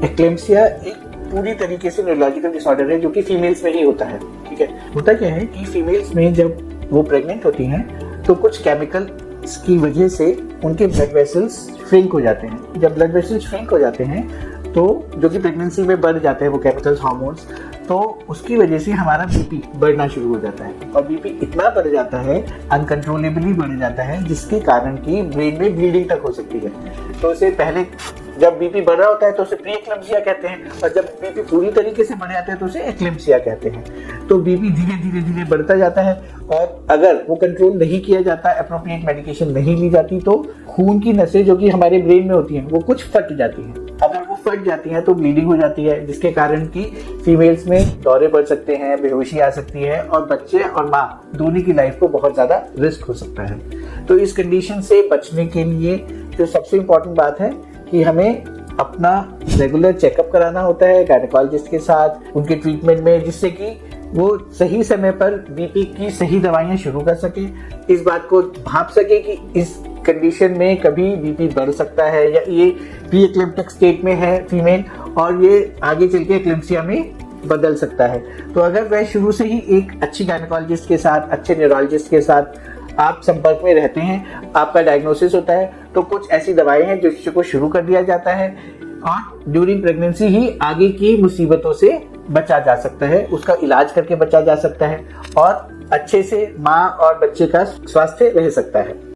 Eclampsia एक पूरी तरीके से न्यूरोलॉजिकल डिसऑर्डर है जो कि फीमेल्स में ही होता है। ठीक है, होता क्या है कि फीमेल्स में जब वो प्रेग्नेंट होती हैं तो कुछ केमिकल्स की वजह से उनके ब्लड वेसल्स श्रिंक हो जाते हैं। जब ब्लड वेसल्स श्रिंक हो जाते हैं तो जो कि प्रेगनेंसी में बढ़ जाते हैं वो केमिकल्स, हार्मोन्स, तो उसकी वजह से हमारा बीपी बढ़ना शुरू हो जाता है और बीपी इतना बढ़ जाता है, अनकंट्रोलेबली बढ़ जाता है, जिसके कारण कि ब्रेन में ब्लीडिंग तक हो सकती है। तो उसे पहले जब बीपी बढ़ रहा होता है तो उसे प्री एक्लेम्सिया कहते हैं और जब बीपी पूरी तरीके से बढ़ जाता है तो उसे एक्लेम्सिया कहते हैं। तो बीपी धीरे धीरे धीरे बढ़ता जाता है और अगर वो कंट्रोल नहीं किया जाता, अप्रोप्रिएट मेडिकेशन नहीं ली जाती तो खून की नसें जो कि हमारे ब्रेन में होती हैं वो कुछ फट जाती हैं। अगर वो फट जाती हैं तो ब्लीडिंग हो जाती है, जिसके कारण कि फीमेल्स में दौरे पड़ सकते हैं, बेहोशी आ सकती है और बच्चे और माँ दोनों की लाइफ को बहुत ज़्यादा रिस्क हो सकता है। तो इस कंडीशन से बचने के लिए जो सबसे इम्पोर्टेंट बात है कि हमें अपना रेगुलर चेकअप कराना होता है गायनेकोलॉजिस्ट के साथ उनके ट्रीटमेंट में, जिससे कि वो सही समय पर बीपी की सही दवाइयाँ शुरू कर सके, इस बात को भांप सके कि इस कंडीशन में कभी बीपी बढ़ सकता है या ये प्री एक्लेम्प्टिक स्टेट में है फीमेल और ये आगे चल के एक्लेम्सिया में बदल सकता है। तो अगर वह शुरू से ही एक अच्छी गायनेकोलॉजिस्ट के साथ, अच्छे न्यूरोलॉजिस्ट के साथ आप संपर्क में रहते हैं, आपका डायग्नोसिस होता है तो कुछ ऐसी दवाएं हैं जिसको शुरू कर दिया जाता है और ड्यूरिंग प्रेगनेंसी ही आगे की मुसीबतों से बचा जा सकता है, उसका इलाज करके बचा जा सकता है और अच्छे से माँ और बच्चे का स्वास्थ्य रह सकता है।